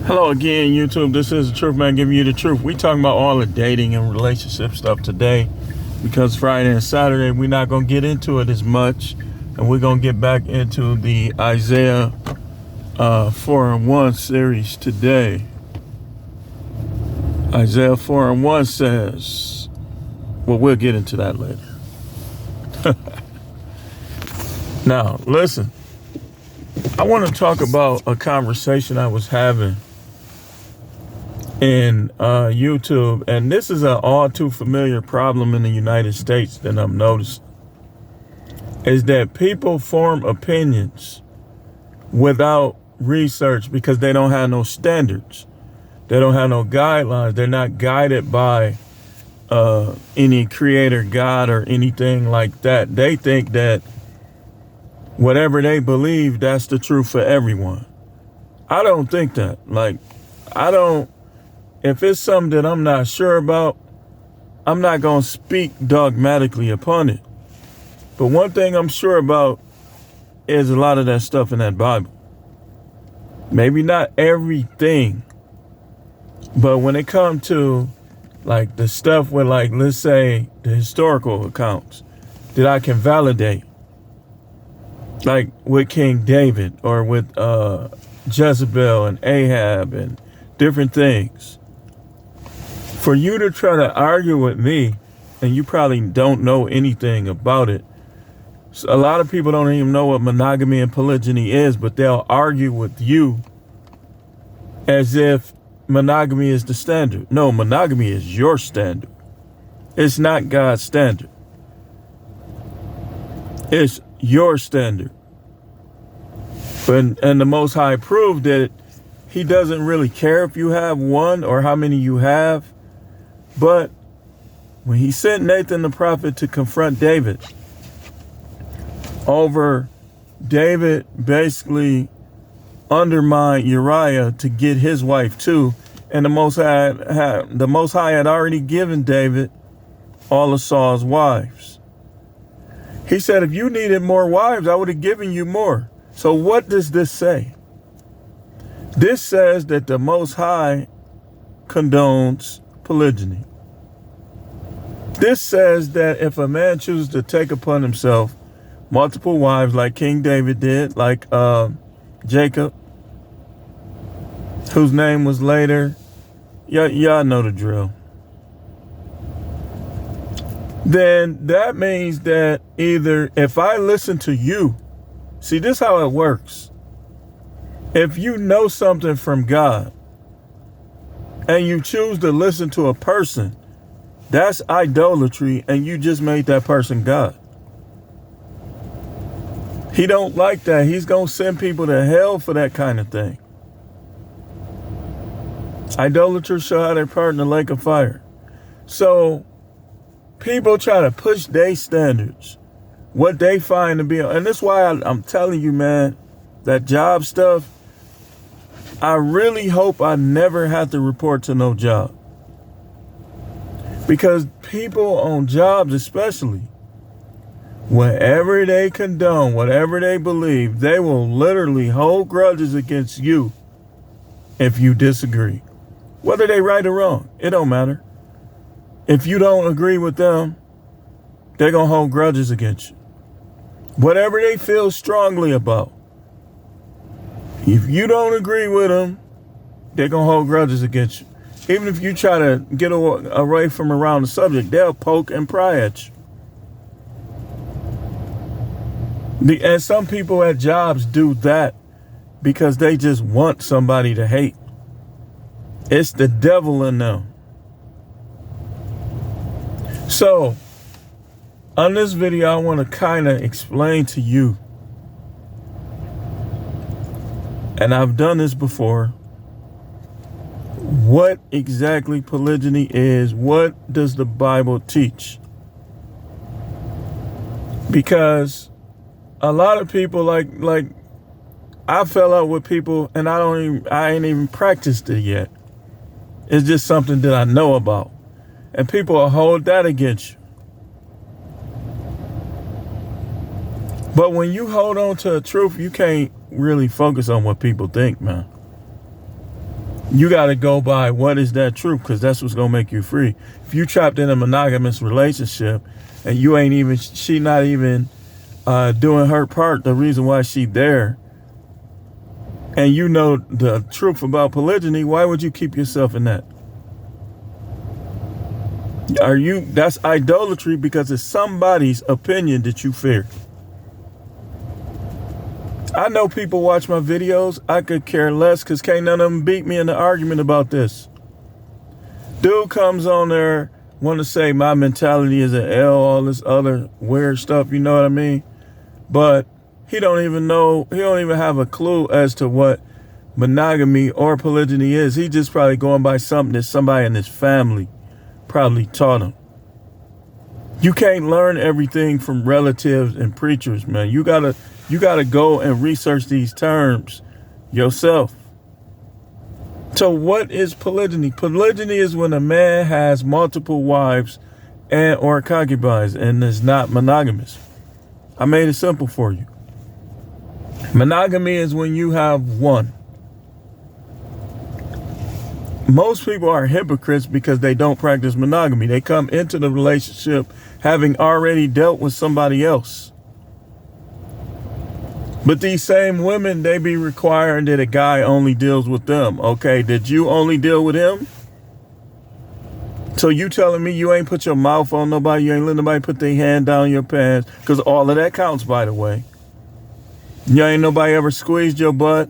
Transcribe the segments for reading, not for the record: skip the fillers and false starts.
Hello again, YouTube. This is the Truth Man giving you the truth. We talking about all the dating and relationship stuff today because Friday and Saturday we're not going to get into it as much, and we're going to get back into the Isaiah 4:1 series today. Isaiah 4:1 says, well, we'll get into that later. Now, listen, I want to talk about a conversation I was having in YouTube, and this is an all too familiar problem in the United States that I'm noticing, is that people form opinions without research because they don't have no standards. They don't have no guidelines. They're not guided by any creator God or anything like that. They think that whatever they believe, that's the truth for everyone. I don't think that. If it's something that I'm not sure about, I'm not going to speak dogmatically upon it. But one thing I'm sure about is a lot of that stuff in that Bible. Maybe not everything, but when it comes to like the stuff with, like, let's say the historical accounts that I can validate, like with King David or with Jezebel and Ahab and different things. For you to try to argue with me, and you probably don't know anything about it. So a lot of people don't even know what monogamy and polygyny is, but they'll argue with you as if monogamy is the standard. No, monogamy is your standard. It's not God's standard. It's your standard. And the Most High proved that he doesn't really care if you have one or how many you have. But when he sent Nathan the prophet to confront David over David basically undermined Uriah to get his wife too, and the Most High had already given David all of Saul's wives. He said, if you needed more wives, I would have given you more. So what does this say? This says that the Most High condones polygyny. This says that if a man chooses to take upon himself multiple wives like King David did, like Jacob, whose name was later, y'all know the drill, then that means that either if I listen to you, see, this is how it works. If you know something from God and you choose to listen to a person, that's idolatry, and you just made that person God. He don't like that. He's going to send people to hell for that kind of thing. Idolaters shall have their part in the lake of fire. So people try to push their standards, what they find to be, and that's why I'm telling you, man, that job stuff, I really hope I never have to report to no job. Because people on jobs especially, whatever they condone, whatever they believe, they will literally hold grudges against you if you disagree. Whether they right or wrong, it don't matter. If you don't agree with them, they're going to hold grudges against you. Whatever they feel strongly about, if you don't agree with them, they're going to hold grudges against you. Even if you try to get away from around the subject, they'll poke and pry at you. And some people at jobs do that because they just want somebody to hate. It's the devil in them. So, on this video, I want to kind of explain to you, and I've done this before, what exactly polygyny is. What does the Bible teach? Because a lot of people, like I fell out with people, and I ain't even practiced it yet. It's just something that I know about, and people will hold that against you. But when you hold on to a truth, you can't really focus on what people think, man. You got to go by what is that truth, because that's what's going to make you free. If you trapped in a monogamous relationship and she not even doing her part, the reason why she there, and you know the truth about polygyny, why would you keep yourself in that? That's idolatry, because it's somebody's opinion that you fear. I know people watch my videos. I could care less, because can't none of them beat me in the argument about this. Dude comes on there, want to say my mentality is an L, all this other weird stuff, you know what I mean? But he don't even have a clue as to what monogamy or polygyny is. He just probably going by something that somebody in his family probably taught him. You can't learn everything from relatives and preachers, man. You gotta go and research these terms yourself. So what is polygyny? Polygyny is when a man has multiple wives and or concubines and is not monogamous. I made it simple for you. Monogamy is when you have one. Most people are hypocrites because they don't practice monogamy. They come into the relationship having already dealt with somebody else. But these same women, they be requiring that a guy only deals with them. Okay, did you only deal with him? So you telling me you ain't put your mouth on nobody, you ain't let nobody put their hand down your pants? Because all of that counts, by the way. You ain't nobody ever squeezed your butt?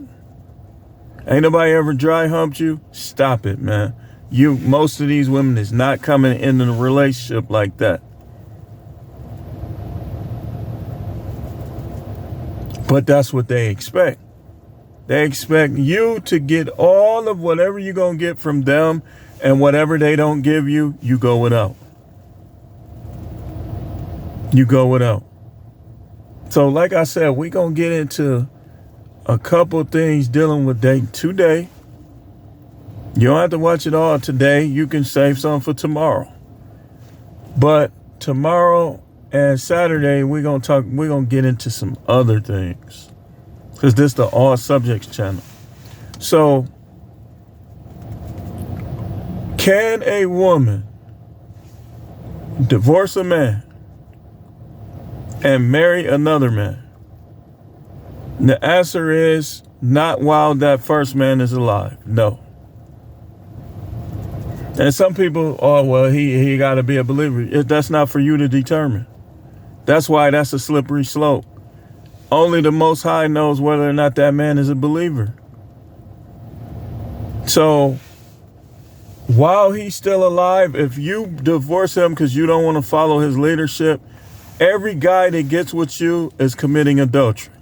Ain't nobody ever dry humped you? Stop it, man. Most of these women is not coming into a relationship like that. But that's what they expect. They expect you to get all of whatever you're going to get from them, and whatever they don't give you, you go without. You go without. So like I said, we're going to get into a couple things dealing with dating today. You don't have to watch it all today. You can save some for tomorrow. But tomorrow and Saturday, we're going to get into some other things, because this is the All Subjects channel. So, can a woman divorce a man and marry another man? The answer is not while that first man is alive. No. And some people, oh, well, he got to be a believer. That's not for you to determine. That's why that's a slippery slope. Only the Most High knows whether or not that man is a believer. So while he's still alive, if you divorce him because you don't want to follow his leadership, every guy that gets with you is committing adultery.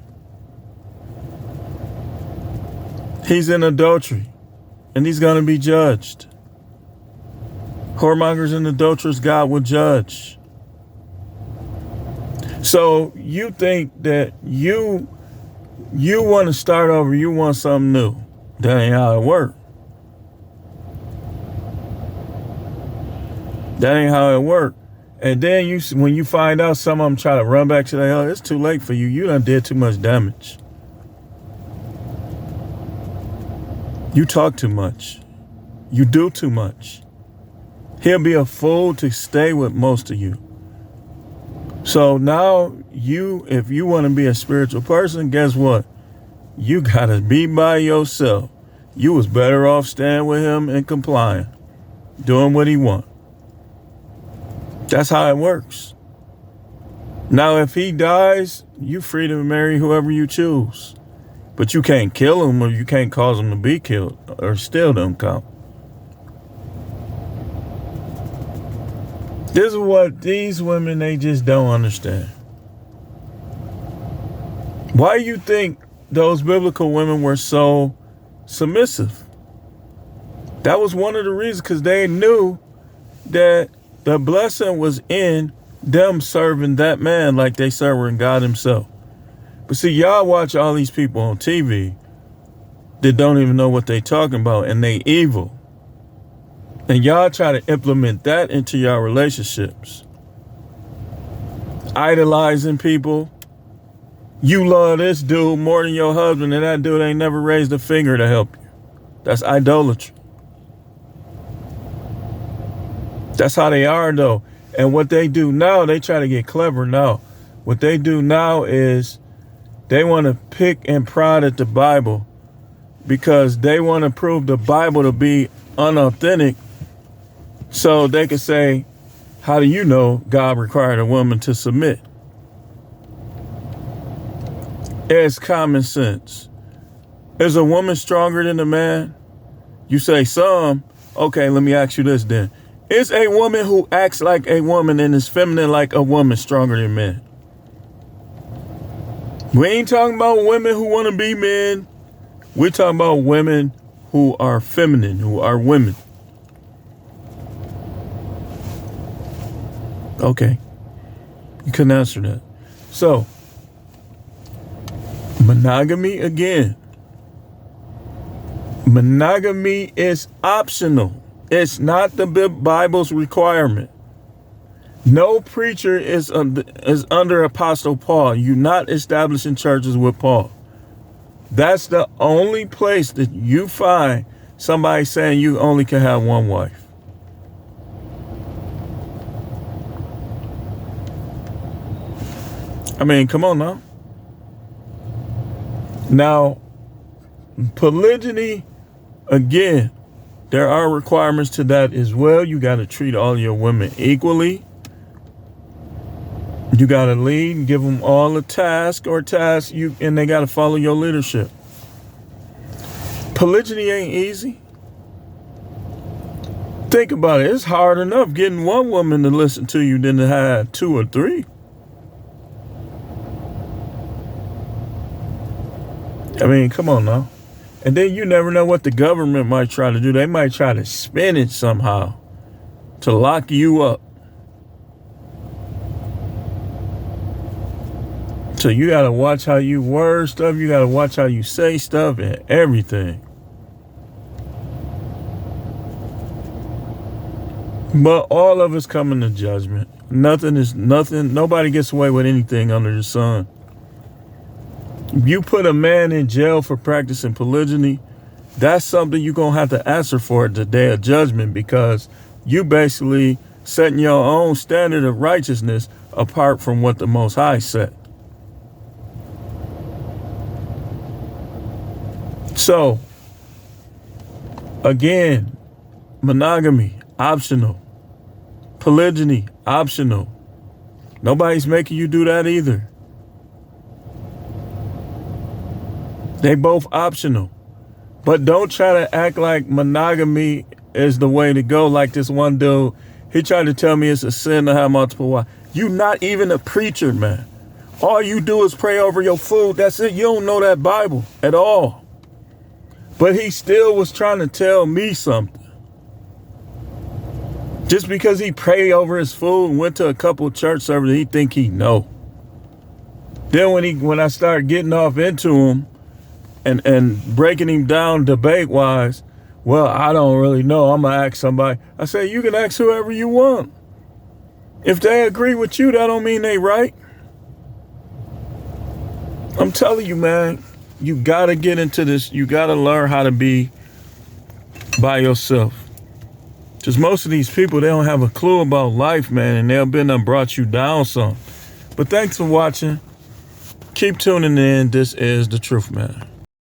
He's in adultery, and he's going to be judged. Whoremongers and adulterers, God will judge. So you think that you want to start over, you want something new. That ain't how it works. That ain't how it works. And then when you find out some of them try to run back to the hell, it's too late for you. You done did too much damage. You talk too much. You do too much. He'll be a fool to stay with most of you. So now if you want to be a spiritual person, guess what? You got to be by yourself. You was better off staying with him and complying, doing what he want. That's how it works. Now, if he dies, you free to marry whoever you choose. But you can't kill him, or you can't cause him to be killed, or still don't count. This is what these women, they just don't understand. Why you think those biblical women were so submissive? That was one of the reasons, because they knew that the blessing was in them serving that man like they serving God himself. But see, y'all watch all these people on TV that don't even know what they talking about, and they evil. And y'all try to implement that into your relationships. Idolizing people. You love this dude more than your husband, and that dude ain't never raised a finger to help you. That's idolatry. That's how they are, though. And what they do now, they try to get clever now. What they do now is they want to pick and prod at the Bible because they want to prove the Bible to be unauthentic. So they can say, how do you know God required a woman to submit? It's common sense. Is a woman stronger than a man? You say some. Okay, let me ask you this then. Is a woman who acts like a woman and is feminine like a woman stronger than men? We ain't talking about women who want to be men. We're talking about women who are feminine, who are women. Okay. You couldn't answer that. So, monogamy again. Monogamy is optional. It's not the Bible's requirement. No preacher is under Apostle Paul. You're not establishing churches with Paul. That's the only place that you find somebody saying you only can have one wife. I mean, come on now. Now, polygyny, again, there are requirements to that as well. You got to treat all your women equally. You got to lead and give them all a task, and they got to follow your leadership. Polygyny ain't easy. Think about it. It's hard enough getting one woman to listen to you than to have two or three. I mean, come on now. And then you never know what the government might try to do. They might try to spin it somehow to lock you up. So you got to watch how you word stuff. You got to watch how you say stuff and everything. But all of us coming to judgment. Nobody gets away with anything under the sun. If you put a man in jail for practicing polygyny, that's something you're going to have to answer for at the day of judgment, because you basically setting your own standard of righteousness apart from what the Most High set. So, again, monogamy, optional. Polygyny, optional. Nobody's making you do that either. They both optional. But don't try to act like monogamy is the way to go. Like this one dude, he tried to tell me it's a sin to have multiple wives. You not even a preacher, man. All you do is pray over your food. That's it. You don't know that Bible at all. But he still was trying to tell me something. Just because he prayed over his food and went to a couple church services, he think he know. Then when I started getting off into him and breaking him down debate-wise, well, I don't really know. I'm going to ask somebody. I say, you can ask whoever you want. If they agree with you, that don't mean they right. I'm telling you, man, you got to get into this. You got to learn how to be by yourself. Because most of these people, they don't have a clue about life, man, and they've been and brought you down some. But thanks for watching. Keep tuning in. This is The Truth, man.